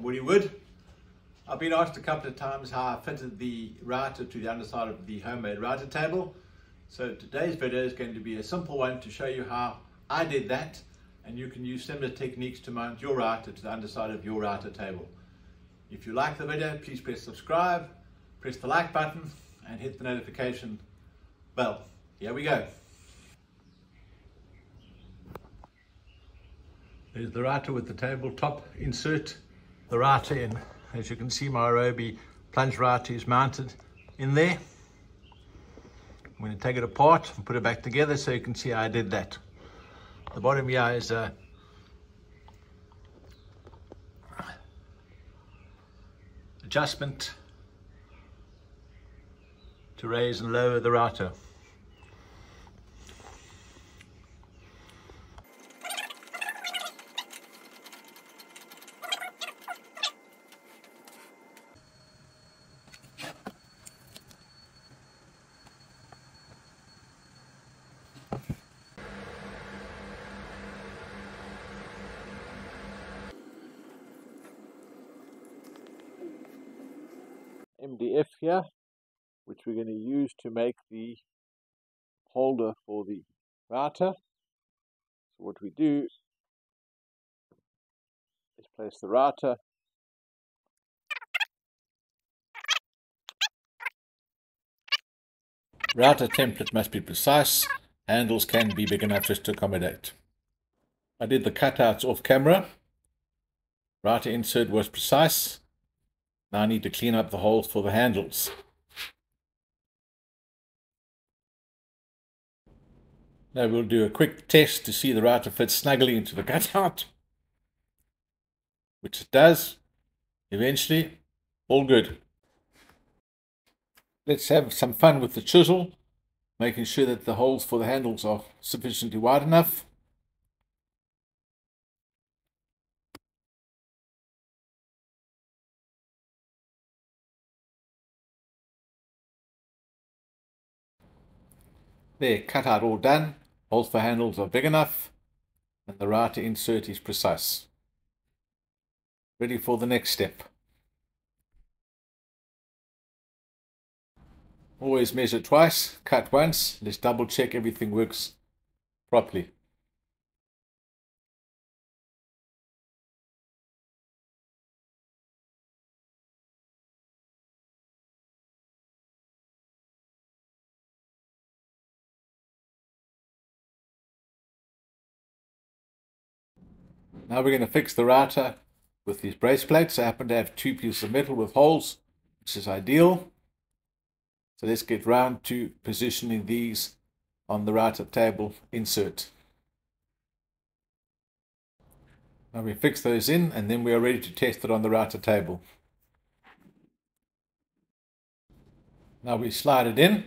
Wood. I've been asked a couple of times how I fitted the router to the underside of the homemade router table. So today's video is going to be a simple one to show you how I did that, and you can use similar techniques to mount your router to the underside of your router table. If you like the video, please press subscribe, press the like button and hit the notification bell. Here we go. There's the router with the tabletop. Insert the router in. As you can see, my Arobi Plunge router is mounted in there. I'm going to take it apart and put it back together so you can see how I did that. The bottom here is a adjustment to raise and lower the router. MDF here, which we're going to use to make the holder for the router. So what we do is place the router template must be precise. Handles can be big enough just to accommodate. I did the cutouts off camera. Router insert was precise. Now I need to clean up the holes for the handles. Now we'll do a quick test to see the router fits snugly into the cutout, which it does eventually. All good. Let's have some fun with the chisel, making sure that the holes for the handles are sufficiently wide enough. There, cutout all done. Holes for handles are big enough, and the router insert is precise. Ready for the next step. Always measure twice, cut once. Let's double check everything works properly. Now we're going to fix the router with these brace plates. I happen to have two pieces of metal with holes, which is ideal. So let's get round to positioning these on the router table insert. Now we fix those in, and then we are ready to test it on the router table. Now we slide it in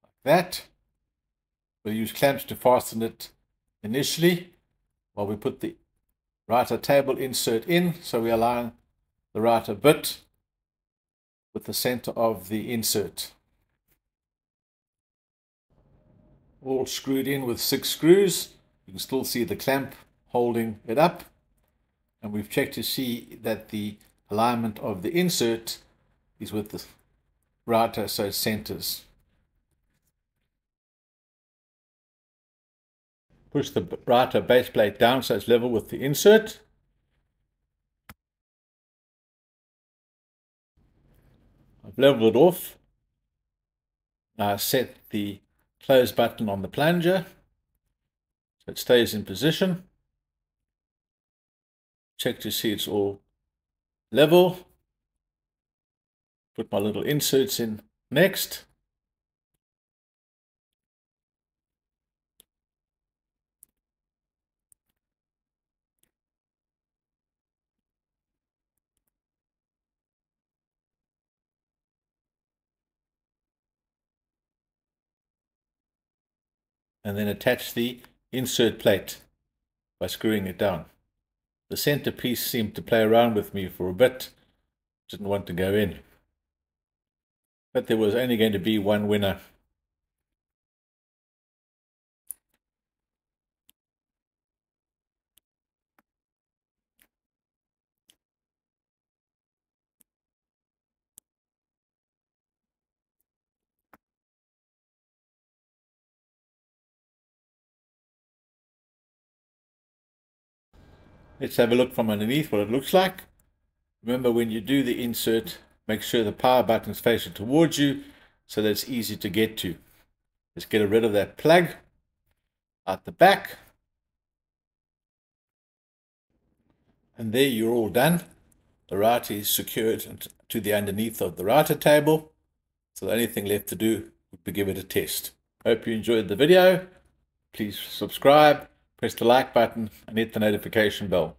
like that. We'll use clamps to fasten it initially while we put the router table insert in, so we align the router bit with the center of the insert. All screwed in with 6 screws. You can still see the clamp holding it up, and we've checked to see that the alignment of the insert is with the router, so it centers. Push the router base plate down so it's level with the insert. I've leveled it off. Now I set the close button on the plunger so it stays in position. Check to see it's all level. Put my little inserts in next. And then attach the insert plate by screwing it down. The center piece seemed to play around with me for a bit. Didn't want to go in. But there was only going to be one winner. Let's have a look from underneath what it looks like. Remember, when you do the insert, make sure the power button is facing towards you so that it's easy to get to. Let's get rid of that plug out the back. And there you're all done. The router is secured to the underneath of the router table. So the only thing left to do would be give it a test. Hope you enjoyed the video. Please subscribe, press the like button, and hit the notification bell.